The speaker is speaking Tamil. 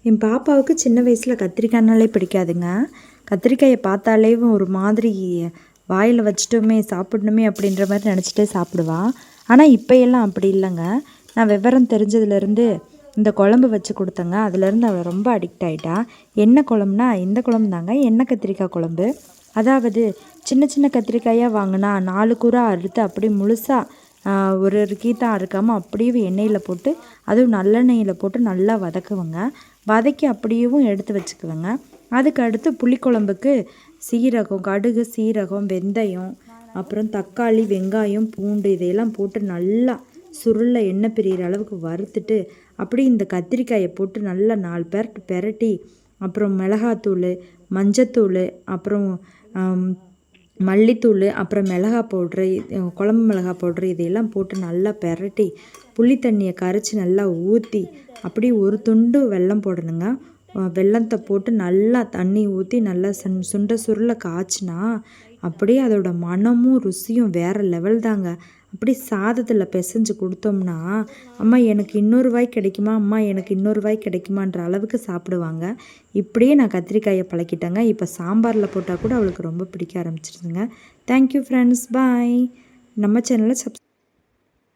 என் பாப்பாவுக்கு சின்ன வயசில் கத்திரிக்காய்னாலே பிடிக்காதுங்க. கத்திரிக்காயை பார்த்தாலே ஒரு மாதிரி வாயில் வச்சிட்டோமே சாப்பிடணுமே அப்படின்ற மாதிரி நினச்சிட்டே சாப்பிடுவா. ஆனால் இப்போ எல்லாம் அப்படி இல்லைங்க. நான் விவரம் தெரிஞ்சதுலேருந்து இந்த குழம்பு வச்சு கொடுத்தேங்க. அதுலேருந்து அவள் ரொம்ப அடிக்ட் ஆகிட்டா. என்ன குழம்புனா இந்த குழம்பு தாங்க, எண்ணெய் கத்திரிக்காய் குழம்பு. அதாவது சின்ன சின்ன கத்திரிக்காயாக வாங்கினா 4 கூரா அறுத்து அப்படியே முழுசாக ஒரு கீத்தான் அறுக்காமல் அப்படியே எண்ணெயில் போட்டு, அதுவும் நல்லெண்ணெயில் போட்டு நல்லா வதக்குவேங்க. வதக்கி அப்படியேவும் எடுத்து வச்சுக்குவேங்க. அதுக்கு அடுத்து புளிக்குழம்புக்கு சீரகம், கடுகு, சீரகம், வெந்தயம், அப்புறம் தக்காளி, வெங்காயம், பூண்டு இதையெல்லாம் போட்டு நல்லா சுருளை எண்ணெய் பிரிகிற அளவுக்கு வறுத்துட்டு அப்படி இந்த கத்திரிக்காயை போட்டு நல்லா 4 பெரட்டு பெரட்டி, அப்புறம் மிளகாத்தூள், மஞ்சத்தூள், அப்புறம் மல்லித்தூள், அப்புறம் மிளகா பவுட்ரு, குழம்பு மிளகா பவுட்ரு இதையெல்லாம் போட்டு நல்லா பெரட்டி புளி தண்ணியை கரைச்சி நல்லா ஊற்றி அப்படியே ஒரு துண்டு வெல்லம் போடணுங்க. வெல்லத்தை போட்டு நல்லா தண்ணி ஊற்றி நல்லா சுண்ட சுருளை காய்ச்சினா அப்படியே அதோட மனமும் ருசியும் வேறு லெவல் தாங்க. அப்படி சாதத்தில் பிசைஞ்சு கொடுத்தோம்னா, அம்மா எனக்கு இன்னொரு வாய் கிடைக்குமா, அம்மா எனக்கு இன்னொரு வாய் கிடைக்குமான்ற அளவுக்கு சாப்பிடுவாங்க. இப்படியே நான் கத்திரிக்காயை பழக்கிட்டேங்க. இப்போ சாம்பாரில் போட்டால் கூட அவளுக்கு ரொம்ப பிடிக்க ஆரம்பிச்சிருதுங்க. தேங்க்யூ ஃப்ரெண்ட்ஸ், பாய். நம்ம சேனலை